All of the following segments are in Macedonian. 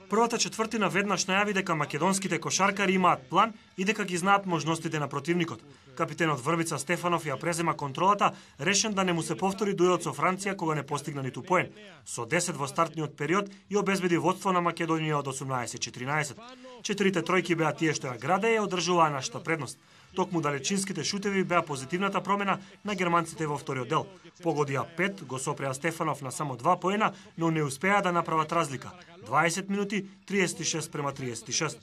Првата четвртина веднаш најави дека македонските кошаркари имаат план и дека ги знаат можностите на противникот. Капитенот Врбица Стефанов ја презема контролата, решен да не му се повтори дуелот со Франција кога не постигна ниту поен. Со 10 во стартниот период и обезбеди водство на Македонија од 18-14. Четирите тројки беа тие што ја граде и одржуваа нашата предност. Токму далечинските шутеви беа позитивната промена на германците во вториот дел. Погодија 5, го сопреа Стефанов на само 2 поена, но не успеа да направат разлика. 20 минути, 36-36.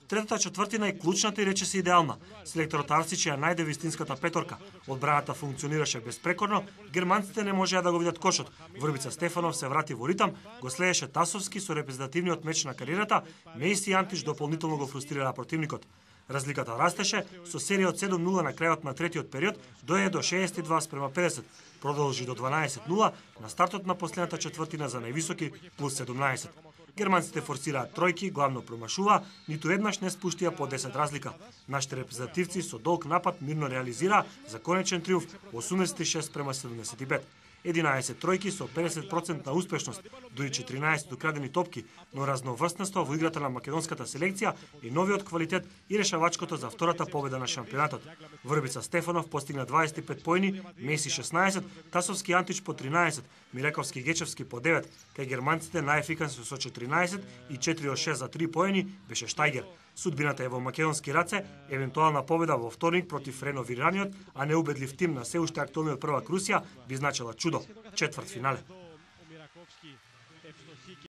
Третата четвртина е клучната и речиси идеална. Селекторот Арсич ја најде вистинската петорка. Одбраната функционираше безпрекорно, германците не можеа да го видат кошот. Врбица Стефанов се врати во ритам, го следеше Тасовски со репрезентативниот меч на кариерата, Мејси и Антиш дополнително го фрустрираа противникот. Разликата растеше, со серија од 7-0 на крајот на третиот период дојде до 62-50. Продолжи до 12-0 на стартот на последната четвртина за највисоки плюс 17. Германците форсираат тројки, главно промашуваа, ниту еднаш не спуштија по 10 разлика. Нашите репрезентативци со долг напад мирно реализираа за конечен триумф 86-75. 11 тројки со 50% на успешност, дури 14 украдени топки, но разноврстноста во играта на македонската селекција и новиот квалитет и решавачкото за втората победа на шампионатот. Врбица Стефанов постигна 25 поени, Меси 16, Тасовски и Антич по 13, Мирековски и Гечевски по 9, кај германците најефикасни со 14 и 4 од 6 за 3 поени беше Штајгер. Судбината е во македонски раце, евентуална победа во вторник против реновираниот, а неубедлив тим на се уште актуелниот првак Русија би значела чудо, четвртфинале.